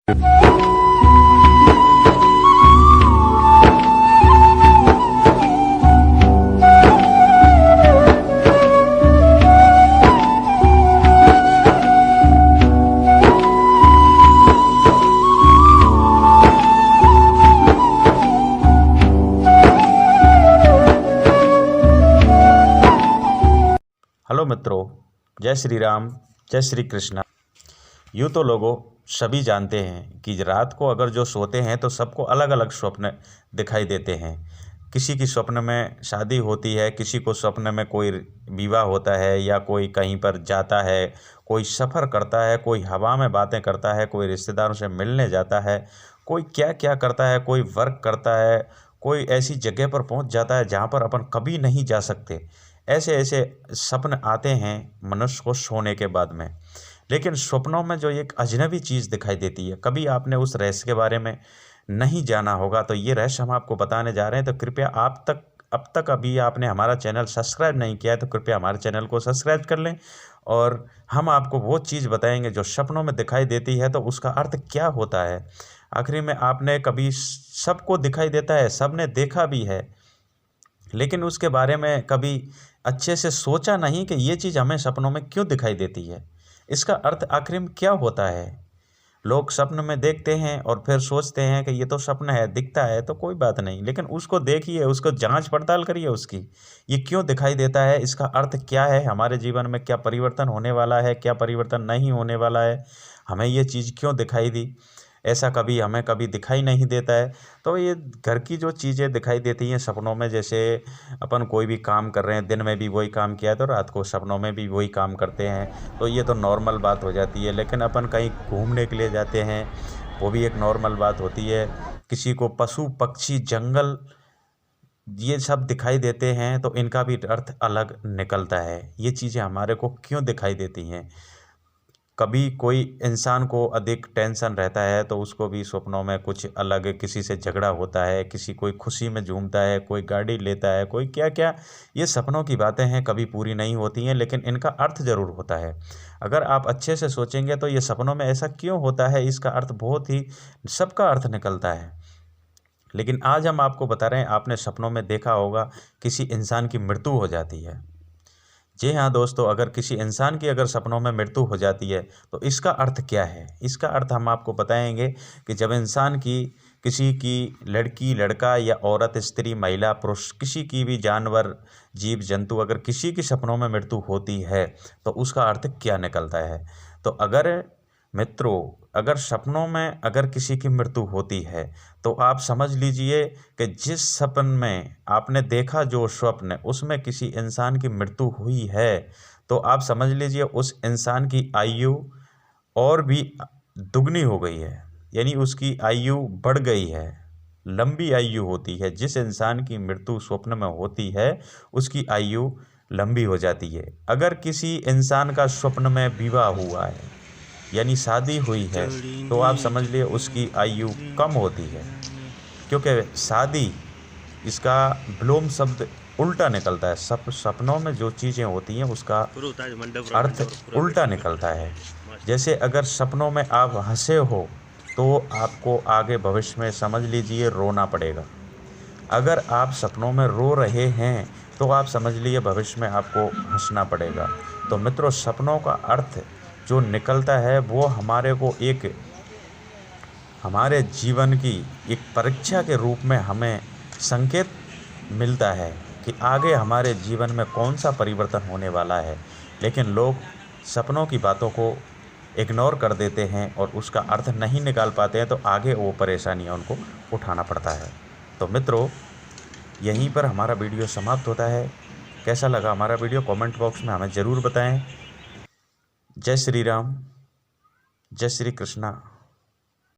Hello मित्रों, जय श्री राम, जय श्री कृष्णा। यूँ तो लोगों सभी जानते हैं कि रात को अगर जो सोते हैं तो सबको अलग अलग स्वप्न दिखाई देते हैं। किसी की स्वप्न में शादी होती है, किसी को स्वप्न में कोई विवाह होता है, या कोई कहीं पर जाता है, कोई सफ़र करता है, कोई हवा में बातें करता है, कोई रिश्तेदारों से मिलने जाता है, कोई क्या क्या करता है, कोई वर्क करता है, कोई ऐसी जगह पर पहुंच जाता है जहां पर अपन कभी नहीं जा सकते। ऐसे ऐसे सपने आते हैं मनुष्य को सोने के बाद में। लेकिन स्वप्नों में जो एक अजनबी चीज़ दिखाई देती है, कभी आपने उस रहस्य के बारे में नहीं जाना होगा, तो ये रहस्य हम आपको बताने जा रहे हैं। तो कृपया अब तक अभी आपने हमारा चैनल सब्सक्राइब नहीं किया है तो कृपया हमारे चैनल को सब्सक्राइब कर लें। और हम आपको वो चीज़ बताएंगे जो सपनों में दिखाई देती है, तो उसका अर्थ क्या होता है। आखिरी में आपने कभी, सबको दिखाई देता है, सबने देखा भी है, लेकिन उसके बारे में कभी अच्छे से सोचा नहीं कि ये चीज़ हमें सपनों में क्यों दिखाई देती है, इसका अर्थ आखिर में क्या होता है। लोग स्वप्न में देखते हैं और फिर सोचते हैं कि ये तो स्वप्न है, दिखता है तो कोई बात नहीं, लेकिन उसको देखिए, उसको जांच पड़ताल करिए उसकी, ये क्यों दिखाई देता है, इसका अर्थ क्या है, हमारे जीवन में क्या परिवर्तन होने वाला है, क्या परिवर्तन नहीं होने वाला है, हमें ये चीज़ क्यों दिखाई दी, ऐसा कभी हमें कभी दिखाई नहीं देता है। तो ये घर की जो चीज़ें दिखाई देती हैं सपनों में, जैसे अपन कोई भी काम कर रहे हैं, दिन में भी वही काम किया है तो रात को सपनों में भी वही काम करते हैं, तो ये तो नॉर्मल बात हो जाती है। लेकिन अपन कहीं घूमने के लिए जाते हैं, वो भी एक नॉर्मल बात होती है। किसी को पशु पक्षी जंगल ये सब दिखाई देते हैं, तो इनका भी अर्थ अलग निकलता है। ये चीज़ें हमारे को क्यों दिखाई देती हैं। कभी कोई इंसान को अधिक टेंशन रहता है तो उसको भी सपनों में कुछ अलग, किसी से झगड़ा होता है, किसी कोई खुशी में झूमता है, कोई गाड़ी लेता है, कोई क्या क्या। ये सपनों की बातें हैं, कभी पूरी नहीं होती हैं, लेकिन इनका अर्थ ज़रूर होता है। अगर आप अच्छे से सोचेंगे तो ये सपनों में ऐसा क्यों होता है, इसका अर्थ बहुत ही, सबका अर्थ निकलता है। लेकिन आज हम आपको बता रहे हैं, आपने सपनों में देखा होगा किसी इंसान की मृत्यु हो जाती है। जी हाँ दोस्तों, अगर किसी इंसान की अगर सपनों में मृत्यु हो जाती है तो इसका अर्थ क्या है। इसका अर्थ हम आपको बताएंगे कि जब इंसान की, किसी की, लड़की लड़का या औरत स्त्री महिला पुरुष, किसी की भी, जानवर जीव जंतु, अगर किसी की सपनों में मृत्यु होती है तो उसका अर्थ क्या निकलता है। तो अगर मित्रों, अगर सपनों में अगर किसी की मृत्यु होती है तो आप समझ लीजिए कि जिस सपन में आपने देखा, जो स्वप्न, उसमें किसी इंसान की मृत्यु हुई है, तो आप समझ लीजिए उस इंसान की आयु और भी दुगनी हो गई है, यानी उसकी आयु बढ़ गई है, लंबी आयु होती है। जिस इंसान की मृत्यु स्वप्न में होती है उसकी आयु लंबी हो जाती है। अगर किसी इंसान का स्वप्न में विवाह हुआ है, यानी शादी हुई है, तो आप समझ लिए उसकी आयु कम होती है, क्योंकि शादी, इसका विलोम शब्द उल्टा निकलता है। सपनों में जो चीज़ें होती हैं उसका अर्थ उल्टा निकलता है। जैसे अगर सपनों में आप हंसे हो तो आपको आगे भविष्य में समझ लीजिए रोना पड़ेगा। अगर आप सपनों में रो रहे हैं तो आप समझ लीजिए भविष्य में आपको हंसना पड़ेगा। तो मित्रों, सपनों का अर्थ जो निकलता है वो हमारे को एक, हमारे जीवन की एक परीक्षा के रूप में हमें संकेत मिलता है कि आगे हमारे जीवन में कौन सा परिवर्तन होने वाला है। लेकिन लोग सपनों की बातों को इग्नोर कर देते हैं और उसका अर्थ नहीं निकाल पाते हैं, तो आगे वो परेशानियां उनको उठाना पड़ता है। तो मित्रों, यहीं पर हमारा वीडियो समाप्त होता है। कैसा लगा हमारा वीडियो कमेंट बॉक्स में हमें ज़रूर बताएं। जय श्री राम, जय श्री कृष्णा।